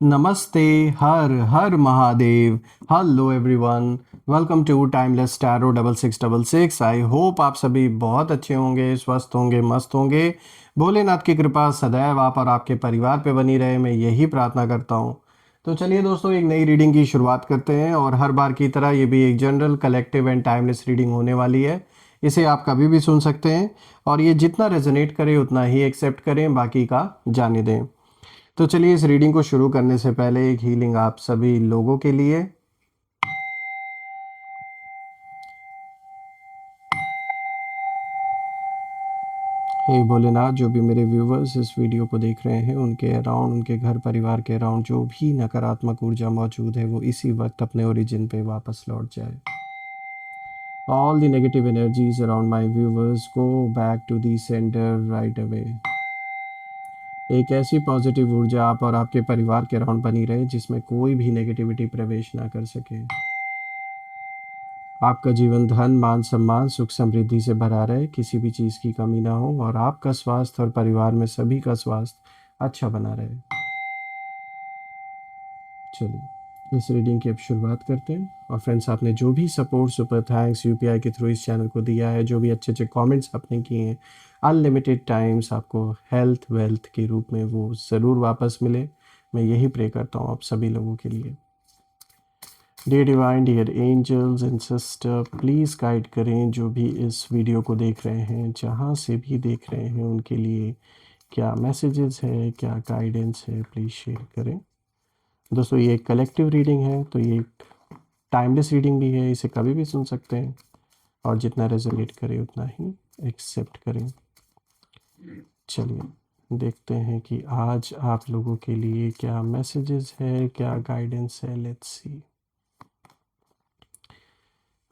नमस्ते, हर हर Mahadev. Hello everyone, welcome to timeless tarot 6666। I hope आप सभी बहुत अच्छे होंगे, स्वस्थ होंगे, मस्त होंगे। भोलेनाथ की कृपा सदैव आप और आपके परिवार पे बनी रहे, मैं यही प्रार्थना करता हूँ। तो चलिए दोस्तों, एक नई रीडिंग की शुरुआत करते हैं और हर बार की तरह ये भी एक general, collective and timeless reading होने वाली है। इसे आप कभी भी सुन सकते हैं और ये जितना रेजोनेट करे उतना ही एक्सेप्ट करें, बाकी का जाने दें। तो चलिए इस रीडिंग को शुरू करने से पहले एक हीलिंग आप सभी लोगों के लिए। हे भोलेनाथ, जो भी मेरे व्यूवर्स इस वीडियो को देख रहे हैं उनके अराउंड, उनके घर परिवार के अराउंड जो भी नकारात्मक ऊर्जा मौजूद है वो इसी वक्त अपने ओरिजिन पे वापस लौट जाए। All the negative energies around my viewers go back to the centre right away. एक ऐसी पॉजिटिव ऊर्जा आप और आपके परिवार के अराउंड बनी रहे जिसमें कोई भी नेगेटिविटी प्रवेश ना कर सके। आपका जीवन धन, मान सम्मान, सुख समृद्धि से भरा रहे, किसी भी चीज़ की कमी ना हो और आपका स्वास्थ्य और परिवार में सभी का स्वास्थ्य अच्छा बना रहे। चलिए इस रीडिंग की अब शुरुआत करते हैं। और फ्रेंड्स, आपने जो भी सपोर्ट, सुपर थैंक्स यूपीआई के थ्रू इस चैनल को दिया है, जो भी अच्छे अच्छे कमेंट्स आपने किए हैं, अनलिमिटेड टाइम्स आपको हेल्थ वेल्थ के रूप में वो ज़रूर वापस मिले। मैं यही प्रे करता हूँ आप सभी लोगों के लिए। Dear divine, dear angels and sister, please guide करें जो भी इस वीडियो को देख रहे हैं, जहाँ से भी देख रहे हैं, उनके लिए क्या मैसेजेस है, क्या गाइडेंस है, प्लीज़ शेयर करें। दोस्तों, ये एक कलेक्टिव रीडिंग है, तो ये एक टाइमलेस रीडिंग भी है, इसे कभी भी सुन सकते हैं और जितना रेजोनेट करे उतना ही एक्सेप्ट करें। चलिए देखते हैं कि आज आप लोगों के लिए क्या मैसेजेस है, क्या गाइडेंस है। Let's see.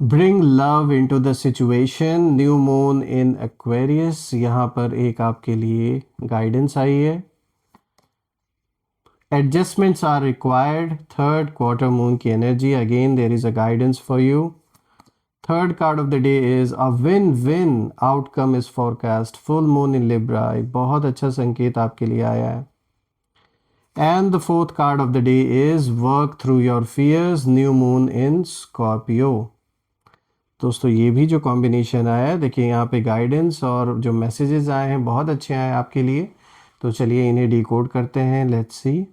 Bring love into the situation, new moon in Aquarius. यहाँ पर एक आपके लिए गाइडेंस आई है। Adjustments are required, third quarter moon की energy, again there is a guidance for you. Third card of the day is a win win outcome is forecast, full moon in Libra, एक बहुत अच्छा संकेत आपके लिए आया है। And the fourth card of the day is work through your fears, new moon in Scorpio. दोस्तों, ये भी जो कॉम्बिनेशन आया है, देखिए यहाँ पे गाइडेंस और जो मैसेजेस आए हैं बहुत अच्छे आए हैं आपके लिए। तो चलिए इन्हें डिकोड करते हैं। लेट्स सी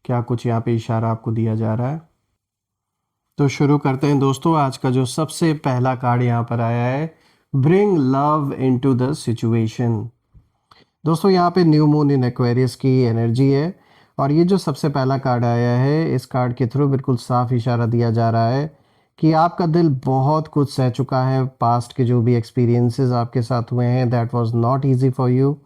क्या कुछ यहाँ पे इशारा आपको दिया जा रहा है। तो शुरू करते हैं दोस्तों। आज का जो सबसे पहला कार्ड यहाँ पर आया है, bring love into the situation. दोस्तों, यहाँ पे न्यू मून इन एक्वेरियस की एनर्जी है और ये जो सबसे पहला कार्ड आया है, इस कार्ड के थ्रू बिल्कुल साफ इशारा दिया जा रहा है कि आपका दिल बहुत कुछ सह चुका है। पास्ट के जो भी एक्सपीरियंसेस आपके साथ हुए हैं, that was not easy for you.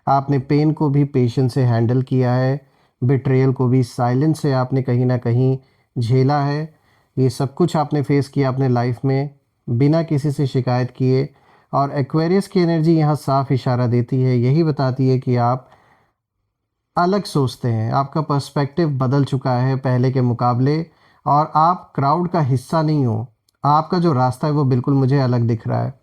आपने पेन को भी पेशेंस से हैंडल किया है, बिट्रेयल को भी साइलेंस से आपने कहीं ना कहीं झेला है। ये सब कुछ आपने फेस किया अपने लाइफ में बिना किसी से शिकायत किए। और एक्वेरियस की एनर्जी यहाँ साफ इशारा देती है, यही बताती है कि आप अलग सोचते हैं, आपका पर्सपेक्टिव बदल चुका है पहले के मुकाबले और आप क्राउड का हिस्सा नहीं हो। आपका जो रास्ता है वो बिल्कुल मुझे अलग दिख रहा है।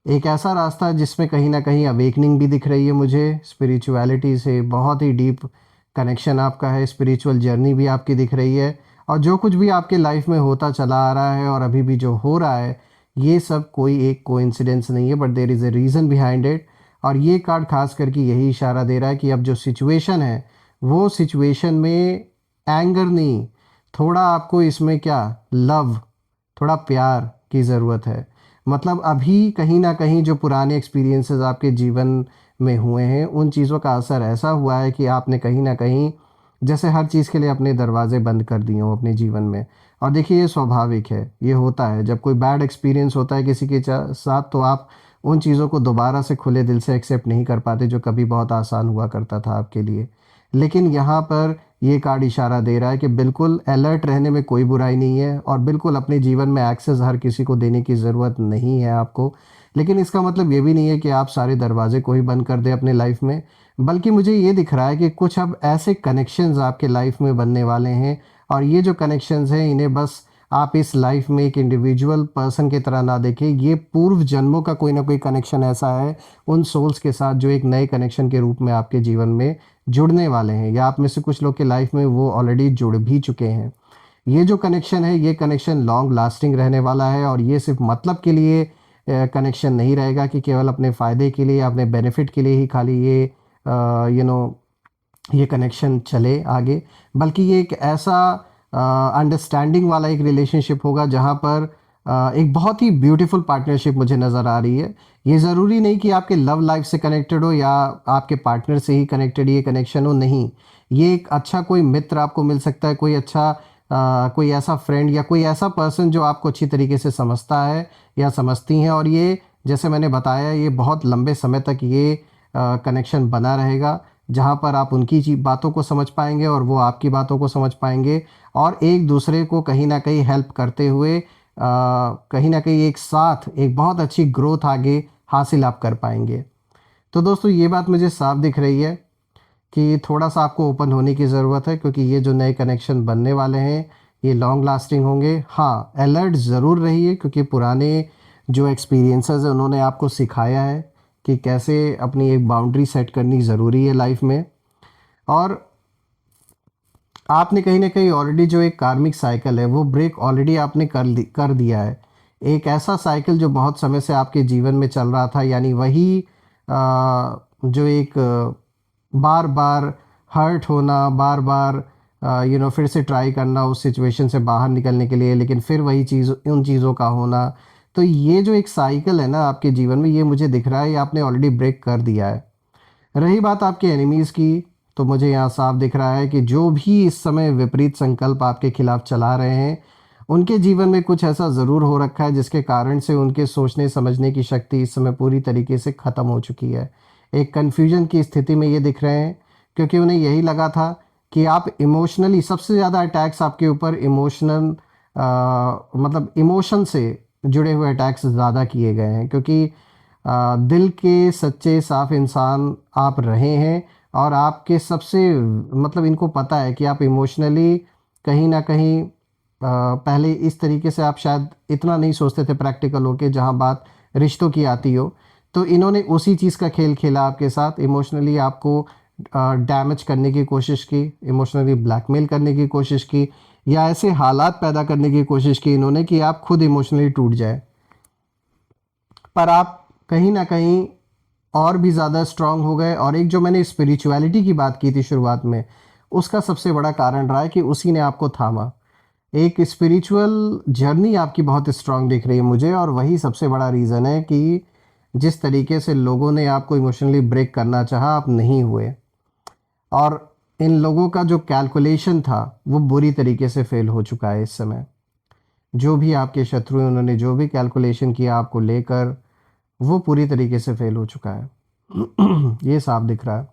एक ऐसा रास्ता जिसमें कहीं ना कहीं अवेकनिंग भी दिख रही है मुझे, स्पिरिचुअलिटी से बहुत ही डीप कनेक्शन आपका है, स्पिरिचुअल जर्नी भी आपकी दिख रही है। और जो कुछ भी आपके लाइफ में होता चला आ रहा है और अभी भी जो हो रहा है, ये सब कोई एक कोइंसिडेंस नहीं है, but there is a reason behind it. और ये कार्ड खास करके यही इशारा दे रहा है कि अब जो सिचुएशन है, वो सिचुएशन में एंगर नहीं, थोड़ा आपको इसमें क्या, लव, थोड़ा प्यार की ज़रूरत है। मतलब अभी कहीं ना कहीं जो पुराने एक्सपीरियंसेस आपके जीवन में हुए हैं, उन चीज़ों का असर ऐसा हुआ है कि आपने कहीं ना कहीं जैसे हर चीज़ के लिए अपने दरवाजे बंद कर दिए हों अपने जीवन में। और देखिए, ये स्वाभाविक है, ये होता है जब कोई बैड एक्सपीरियंस होता है किसी के साथ, तो आप उन चीज़ों को दोबारा से खुले दिल से एक्सेप्ट नहीं कर पाते, जो कभी बहुत आसान हुआ करता था आपके लिए। लेकिन यहाँ पर ये कार्ड इशारा दे रहा है कि बिल्कुल अलर्ट रहने में कोई बुराई नहीं है और बिल्कुल अपने जीवन में एक्सेस हर किसी को देने की ज़रूरत नहीं है आपको। लेकिन इसका मतलब ये भी नहीं है कि आप सारे दरवाजे को ही बंद कर दें अपने लाइफ में, बल्कि मुझे ये दिख रहा है कि कुछ अब ऐसे कनेक्शंस आपके लाइफ में बनने वाले हैं और ये जो कनेक्शंस हैं, इन्हें बस आप इस लाइफ में एक इंडिविजुअल पर्सन की तरह ना देखें। ये पूर्व जन्मों का कोई ना कोई कनेक्शन ऐसा है उन सोल्स के साथ जो एक नए कनेक्शन के रूप में आपके जीवन में जुड़ने वाले हैं, या आप में से कुछ लोग के लाइफ में वो ऑलरेडी जुड़ भी चुके हैं। ये जो कनेक्शन है, ये कनेक्शन लॉन्ग लास्टिंग रहने वाला है, और ये सिर्फ मतलब के लिए कनेक्शन नहीं रहेगा कि केवल अपने फ़ायदे के लिए, अपने बेनिफिट के लिए ही खाली ये ये कनेक्शन चले आगे, बल्कि ये एक ऐसा अंडरस्टैंडिंग वाला एक रिलेशनशिप होगा जहाँ पर एक बहुत ही ब्यूटीफुल पार्टनरशिप मुझे नज़र आ रही है। ये ज़रूरी नहीं कि आपके लव लाइफ से कनेक्टेड हो या आपके पार्टनर से ही कनेक्टेड ये कनेक्शन हो, नहीं। ये एक अच्छा कोई मित्र आपको मिल सकता है, कोई अच्छा कोई ऐसा फ्रेंड या कोई ऐसा पर्सन जो आपको अच्छी तरीके से समझता है या समझती हैं, और ये जैसे मैंने बताया ये बहुत लंबे समय तक ये कनेक्शन बना रहेगा, जहाँ पर आप उनकी बातों को समझ पाएंगे और वो आपकी बातों को समझ पाएंगे, और एक दूसरे को कहीं ना कहीं हेल्प करते हुए कहीं ना कहीं एक साथ एक बहुत अच्छी ग्रोथ आगे हासिल आप कर पाएंगे। तो दोस्तों ये बात मुझे साफ दिख रही है कि थोड़ा सा आपको ओपन होने की ज़रूरत है, क्योंकि ये जो नए कनेक्शन बनने वाले हैं ये लॉन्ग लास्टिंग होंगे। हाँ, अलर्ट ज़रूर रहिए, क्योंकि पुराने जो एक्सपीरियंसेस हैं उन्होंने आपको सिखाया है कि कैसे अपनी एक बाउंड्री सेट करनी ज़रूरी है लाइफ में, और आपने कहीं ना कहीं ऑलरेडी जो एक कार्मिक साइकिल है वो ब्रेक ऑलरेडी आपने कर दिया है। एक ऐसा साइकिल जो बहुत समय से आपके जीवन में चल रहा था, यानी वही जो एक बार बार हर्ट होना, बार बार फिर से ट्राई करना उस सिचुएशन से बाहर निकलने के लिए, लेकिन फिर वही चीज़ उन चीज़ों का होना। तो ये जो एक साइकिल है ना आपके जीवन में, ये मुझे दिख रहा है ये आपने ऑलरेडी ब्रेक कर दिया है। रही बात आपके एनिमीज़ की, तो मुझे यहाँ साफ दिख रहा है कि जो भी इस समय विपरीत संकल्प आपके खिलाफ चला रहे हैं, उनके जीवन में कुछ ऐसा ज़रूर हो रखा है जिसके कारण से उनके सोचने समझने की शक्ति इस समय पूरी तरीके से ख़त्म हो चुकी है। एक कन्फ्यूजन की स्थिति में ये दिख रहे हैं, क्योंकि उन्हें यही लगा था कि आप इमोशनली सबसे ज़्यादा अटैक्स आपके ऊपर इमोशनल मतलब इमोशन से जुड़े हुए अटैक्स ज़्यादा किए गए हैं, क्योंकि दिल के सच्चे साफ इंसान आप रहे हैं, और आपके सबसे मतलब इनको पता है कि आप इमोशनली कहीं ना कहीं पहले इस तरीके से आप शायद इतना नहीं सोचते थे प्रैक्टिकल होके, जहाँ बात रिश्तों की आती हो। तो इन्होंने उसी चीज़ का खेल खेला आपके साथ, इमोशनली आपको डैमेज करने की कोशिश की, इमोशनली ब्लैकमेल करने की कोशिश की, या ऐसे हालात पैदा करने की कोशिश की इन्होंने कि आप खुद इमोशनली टूट जाए। पर आप कहीं ना कहीं और भी ज़्यादा स्ट्रांग हो गए, और एक जो मैंने स्पिरिचुअलिटी की बात की थी शुरुआत में, उसका सबसे बड़ा कारण रहा है कि उसी ने आपको थामा। एक स्पिरिचुअल जर्नी आपकी बहुत स्ट्रांग दिख रही है मुझे, और वही सबसे बड़ा रीज़न है कि जिस तरीके से लोगों ने आपको इमोशनली ब्रेक करना चाहा, आप नहीं हुए, और इन लोगों का जो कैलकुलेशन था वो बुरी तरीके से फेल हो चुका है इस समय। जो भी आपके शत्रु हैं, उन्होंने जो भी कैलकुलेशन किया आपको लेकर, वो पूरी तरीके से फेल हो चुका है। ये साफ दिख रहा है।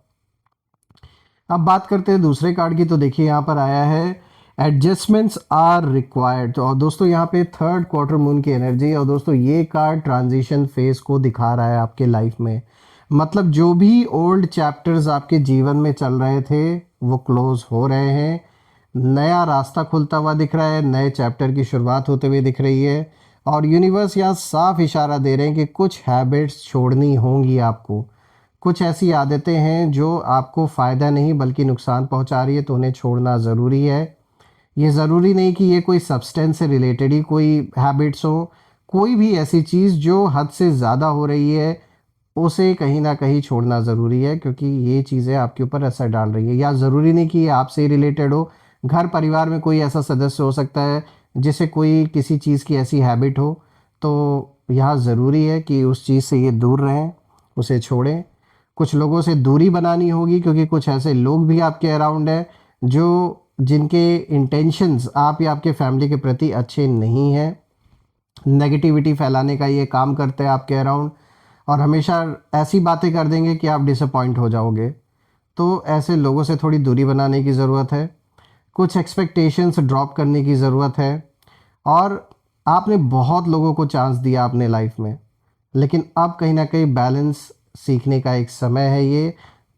अब बात करते हैं दूसरे कार्ड की, तो देखिए यहाँ पर आया है एडजस्टमेंट्स आर रिक्वायर्ड। तो और दोस्तों यहाँ पे थर्ड क्वार्टर मून की एनर्जी, और दोस्तों ये कार्ड ट्रांजिशन फेज को दिखा रहा है आपके लाइफ में। मतलब जो भी ओल्ड चैप्टर्स आपके जीवन में चल रहे थे वो क्लोज हो रहे हैं, नया रास्ता खुलता हुआ दिख रहा है, नए चैप्टर की शुरुआत होते हुए दिख रही है, और यूनिवर्स यहाँ साफ इशारा दे रहे हैं कि कुछ हैबिट्स छोड़नी होंगी आपको। कुछ ऐसी आदतें हैं जो आपको फ़ायदा नहीं बल्कि नुकसान पहुंचा रही है, तो उन्हें छोड़ना ज़रूरी है। ये ज़रूरी नहीं कि ये कोई सब्सटेंस से रिलेटेड ही कोई हैबिट्स हो, कोई भी ऐसी चीज़ जो हद से ज़्यादा हो रही है उसे कहीं ना कहीं छोड़ना ज़रूरी है, क्योंकि ये चीज़ें आपके ऊपर असर डाल रही है। या ज़रूरी नहीं कि ये आपसे ही रिलेटेड हो, घर परिवार में कोई ऐसा सदस्य हो सकता है जिसे कोई किसी चीज़ की ऐसी हैबिट हो, तो यहाँ ज़रूरी है कि उस चीज़ से ये दूर रहें, उसे छोड़ें। कुछ लोगों से दूरी बनानी होगी, क्योंकि कुछ ऐसे लोग भी आपके अराउंड हैं जो जिनके इंटेंशंस आप या आपके फैमिली के प्रति अच्छे नहीं हैं, नेगेटिविटी फैलाने का ये काम करते हैं आपके अराउंड, और हमेशा ऐसी बातें कर देंगे कि आप डिसअपॉइंट हो जाओगे। तो ऐसे लोगों से थोड़ी दूरी बनाने की ज़रूरत है, कुछ एक्सपेक्टेशंस ड्रॉप करने की ज़रूरत है, और आपने बहुत लोगों को चांस दिया अपने लाइफ में, लेकिन अब कहीं ना कहीं बैलेंस सीखने का एक समय है ये,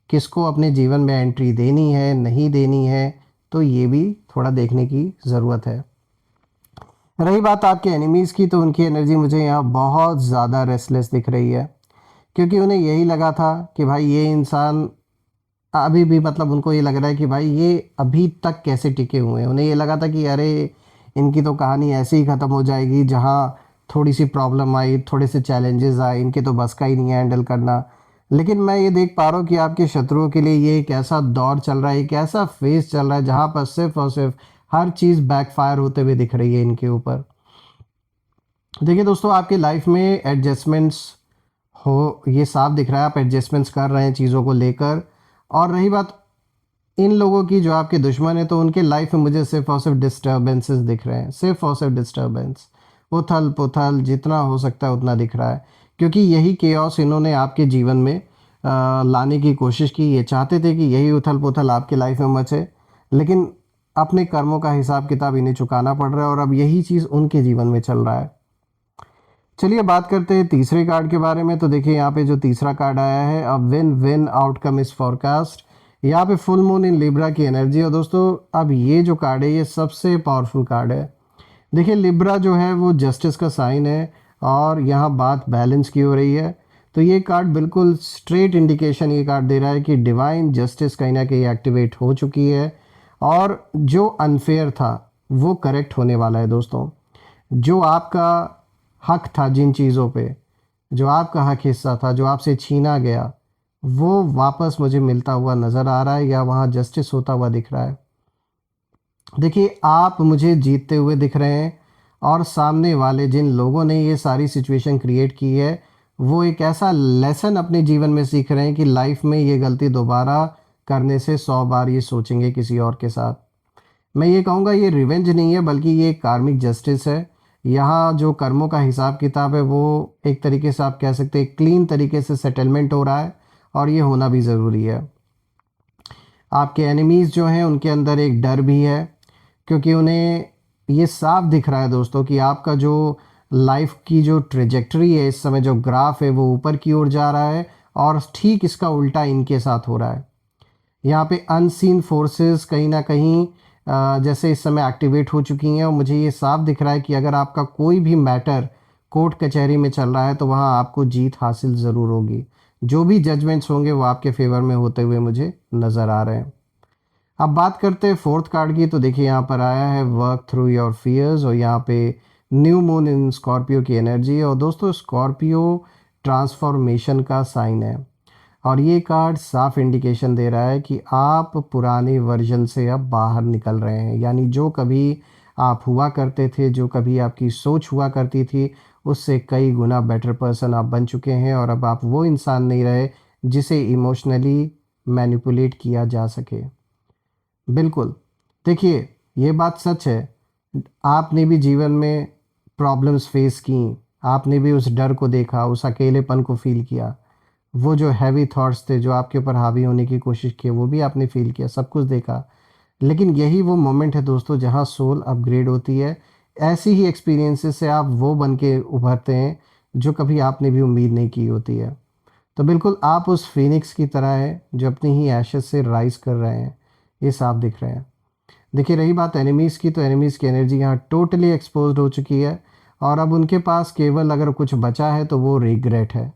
किसको अपने जीवन में एंट्री देनी है नहीं देनी है, तो ये भी थोड़ा देखने की ज़रूरत है। रही बात आपके एनिमीज़ की, तो उनकी एनर्जी मुझे यहाँ बहुत ज़्यादा रेस्टलेस दिख रही है, क्योंकि उन्हें यही लगा था कि भाई ये इंसान अभी भी मतलब उनको ये लग रहा है कि भाई ये अभी तक कैसे टिके हुए हैं। उन्हें ये लगा था कि अरे इनकी तो कहानी ऐसे ही ख़त्म हो जाएगी, जहाँ थोड़ी सी प्रॉब्लम आई, थोड़े से चैलेंजेस आए, इनके तो बस का ही नहीं है हैंडल करना। लेकिन मैं ये देख पा रहा हूँ कि आपके शत्रुओं के लिए ये एक ऐसा दौर चल रहा है, एक ऐसा फेज चल रहा है जहाँ पर सिर्फ और सिर्फ हर चीज़ बैकफायर होते हुए दिख रही है इनके ऊपर। देखिए दोस्तों, आपकी लाइफ में एडजस्टमेंट्स हो, ये साफ दिख रहा है, आप एडजस्टमेंट्स कर रहे हैं चीज़ों को लेकर। और रही बात इन लोगों की जो आपके दुश्मन है, तो उनके लाइफ में मुझे सिर्फ और सिर्फ डिस्टर्बेंसेस दिख रहे हैं, सिर्फ और सिर्फ डिस्टर्बेंस, उथल पुथल जितना हो सकता है उतना दिख रहा है। क्योंकि यही केओस इन्होंने आपके जीवन में लाने की कोशिश की। ये चाहते थे कि यही उथल पुथल आपकी लाइफ में मचे, लेकिन अपने कर्मों का हिसाब किताब इन्हें चुकाना पड़ रहा है, और अब यही चीज़ उनके जीवन में चल रहा है। चलिए बात करते हैं तीसरे कार्ड के बारे में। तो देखिए यहाँ पे जो तीसरा कार्ड आया है, अ win win outcome is forecast. यहाँ पे फुल मून इन लिब्रा की एनर्जी। और दोस्तों अब ये जो कार्ड है, ये सबसे पावरफुल कार्ड है। देखिए लिब्रा जो है वो जस्टिस का साइन है, और यहाँ बात बैलेंस की हो रही है। तो ये कार्ड बिल्कुल स्ट्रेट इंडिकेशन ये कार्ड दे रहा है कि डिवाइन जस्टिस कहीं ना कहीं एक्टिवेट हो चुकी है, और जो अनफेयर था वो करेक्ट होने वाला है दोस्तों। जो आपका हक था जिन चीज़ों पे, जो आपका हक हिस्सा था, जो आपसे छीना गया, वो वापस मुझे मिलता हुआ नज़र आ रहा है, या वहाँ जस्टिस होता हुआ दिख रहा है। देखिए आप मुझे जीतते हुए दिख रहे हैं, और सामने वाले जिन लोगों ने ये सारी सिचुएशन क्रिएट की है, वो एक ऐसा लेसन अपने जीवन में सीख रहे हैं कि लाइफ में ये गलती दोबारा करने से 100 बार ये सोचेंगे किसी और के साथ। मैं ये कहूँगा ये रिवेंज नहीं है, बल्कि ये कार्मिक जस्टिस है। यहाँ जो कर्मों का हिसाब किताब है, वो एक तरीके से आप कह सकते हैं क्लीन तरीके से सेटलमेंट हो रहा है, और ये होना भी ज़रूरी है। आपके एनिमीज़ जो हैं उनके अंदर एक डर भी है, क्योंकि उन्हें ये साफ दिख रहा है दोस्तों कि आपका जो लाइफ की जो ट्रेजेक्टरी है, इस समय जो ग्राफ है वो ऊपर की ओर जा रहा है, और ठीक इसका उल्टा इनके साथ हो रहा है। यहाँ पे अनसीन फोर्सेस कहीं ना कहीं जैसे इस समय एक्टिवेट हो चुकी हैं, और मुझे ये साफ दिख रहा है कि अगर आपका कोई भी मैटर कोर्ट कचहरी में चल रहा है, तो वहाँ आपको जीत हासिल ज़रूर होगी। जो भी जजमेंट्स होंगे वो आपके फेवर में होते हुए मुझे नज़र आ रहे हैं। अब बात करते हैं फोर्थ कार्ड की। तो देखिए यहाँ पर आया है वर्क थ्रू योर फियर्स, और यहाँ पे न्यू मून इन स्कॉर्पियो की एनर्जी। और दोस्तों स्कॉर्पियो ट्रांसफॉर्मेशन का साइन है, और ये कार्ड साफ इंडिकेशन दे रहा है कि आप पुराने वर्जन से अब बाहर निकल रहे हैं। यानी जो कभी आप हुआ करते थे, जो कभी आपकी सोच हुआ करती थी, उससे कई गुना बेटर पर्सन आप बन चुके हैं, और अब आप वो इंसान नहीं रहे जिसे इमोशनली मैनिपुलेट किया जा सके। बिल्कुल। देखिए ये बात सच है, आपने भी जीवन में प्रॉब्लम्स फेस की, आपने भी उस डर को देखा, उस अकेलेपन को फील किया, वो जो हैवी थॉट्स थे जो आपके ऊपर हावी होने की कोशिश की, वो भी आपने फील किया, सब कुछ देखा। लेकिन यही वो मोमेंट है दोस्तों जहाँ सोल अपग्रेड होती है। ऐसी ही एक्सपीरियंसेस से आप वो बन के उभरते हैं जो कभी आपने भी उम्मीद नहीं की होती है। तो बिल्कुल आप उस फिनिक्स की तरह हैं जो अपनी ही एशेज से राइज कर रहे हैं, ये साफ दिख रहे हैं। देखिए रही बात एनिमीज़ की, तो एनिमीज़ की एनर्जी यहाँ टोटली एक्सपोज्ड हो चुकी है, और अब उनके पास केवल अगर कुछ बचा है तो वो रिग्रेट है।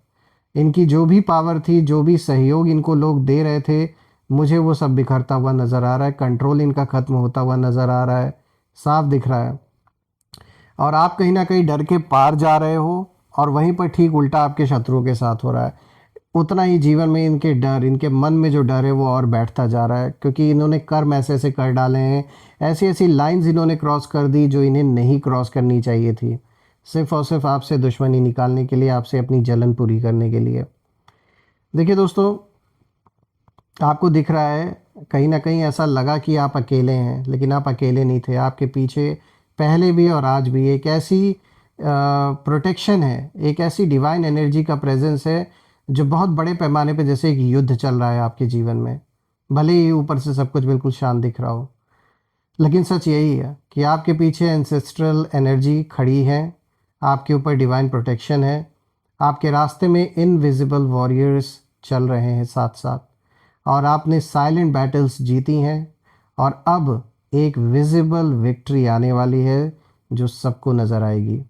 इनकी जो भी पावर थी, जो भी सहयोग इनको लोग दे रहे थे, मुझे वो सब बिखरता हुआ नज़र आ रहा है, कंट्रोल इनका ख़त्म होता हुआ नज़र आ रहा है, साफ दिख रहा है। और आप कहीं ना कहीं डर के पार जा रहे हो, और वहीं पर ठीक उल्टा आपके शत्रुओं के साथ हो रहा है। उतना ही जीवन में इनके डर, इनके मन में जो डर है वो और बैठता जा रहा है, क्योंकि इन्होंने कर्म ऐसे ऐसे कर डाले हैं, ऐसी ऐसी लाइंस इन्होंने क्रॉस कर दी जो इन्हें नहीं क्रॉस करनी चाहिए थी, सिर्फ और सिर्फ आपसे दुश्मनी निकालने के लिए, आपसे अपनी जलन पूरी करने के लिए। देखिए दोस्तों, आपको दिख रहा है कहीं ना कहीं ऐसा लगा कि आप अकेले हैं, लेकिन आप अकेले नहीं थे। आपके पीछे पहले भी और आज भी एक ऐसी प्रोटेक्शन है, एक ऐसी डिवाइन एनर्जी का प्रेजेंस है, जो बहुत बड़े पैमाने पे जैसे एक युद्ध चल रहा है आपके जीवन में। भले ही ऊपर से सब कुछ बिल्कुल शांत दिख रहा हो, लेकिन सच यही है कि आपके पीछे एंसेस्ट्रल एनर्जी खड़ी है, आपके ऊपर डिवाइन प्रोटेक्शन है, आपके रास्ते में इनविजिबल वॉरियर्स चल रहे हैं साथ साथ, और आपने साइलेंट बैटल्स जीती हैं, और अब एक विजिबल विक्ट्री आने वाली है जो सबको नज़र आएगी।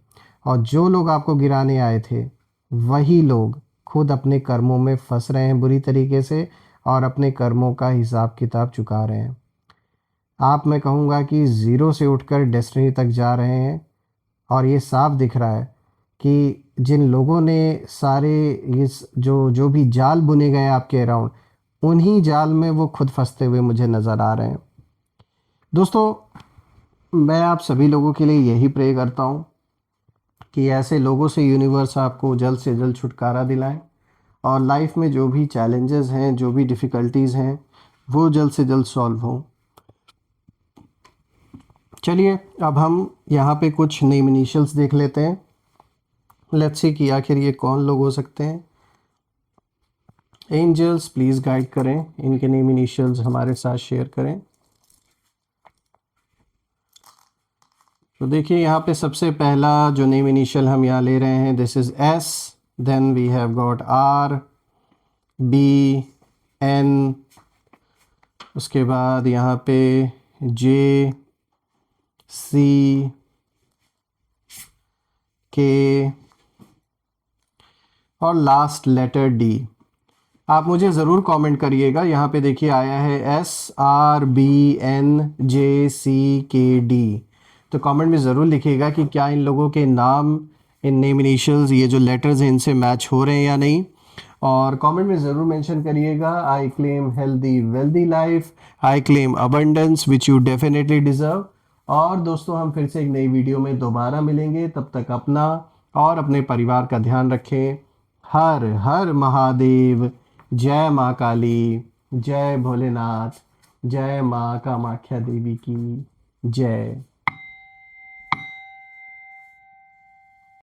और जो लोग आपको गिराने आए थे, वही लोग खुद अपने कर्मों में फंस रहे हैं बुरी तरीके से, और अपने कर्मों का हिसाब किताब चुका रहे हैं। आप, मैं कहूँगा कि ज़ीरो से उठकर डेस्टिनी तक जा रहे हैं। और ये साफ दिख रहा है कि जिन लोगों ने सारे इस जो जो भी जाल बुने गए आपके अराउंड, उन्हीं जाल में वो खुद फंसते हुए मुझे नज़र आ रहे हैं। दोस्तों, मैं आप सभी लोगों के लिए यही प्रे करता हूँ कि ऐसे लोगों से यूनिवर्स आपको जल्द से जल्द छुटकारा दिलाएं और लाइफ में जो भी चैलेंजेस हैं, जो भी डिफ़िकल्टीज़ हैं, वो जल्द से जल्द सॉल्व हों। चलिए, अब हम यहाँ पे कुछ नेम इनिशियल्स देख लेते हैं। लेट्स सी कि आखिर ये कौन लोग हो सकते हैं। एंजल्स प्लीज़ गाइड करें, इनके नेम इनिशियल्स हमारे साथ शेयर करें। तो देखिए, यहाँ पे सबसे पहला जो नेम इनिशियल हम यहाँ ले रहे हैं, this is S, then we have got R, B, N, उसके बाद यहाँ पे जे, सी, के और लास्ट लेटर डी। आप मुझे ज़रूर कमेंट करिएगा। यहाँ पे देखिए आया है एस, आर, बी, एन, जे, सी, के, डी। तो कमेंट में ज़रूर लिखिएगा कि क्या इन लोगों के नाम, इन नेम इनिशियल्स, ये जो लेटर्स हैं, इनसे मैच हो रहे हैं या नहीं। और कमेंट में ज़रूर मेंशन करिएगा, I claim healthy wealthy life, I claim abundance which you definitely deserve. और दोस्तों, हम फिर से एक नई वीडियो में दोबारा मिलेंगे। तब तक अपना और अपने परिवार का ध्यान रखें। हर हर महादेव। जय माँ काली, जय भोलेनाथ, जय माँ कामाख्या देवी की जय।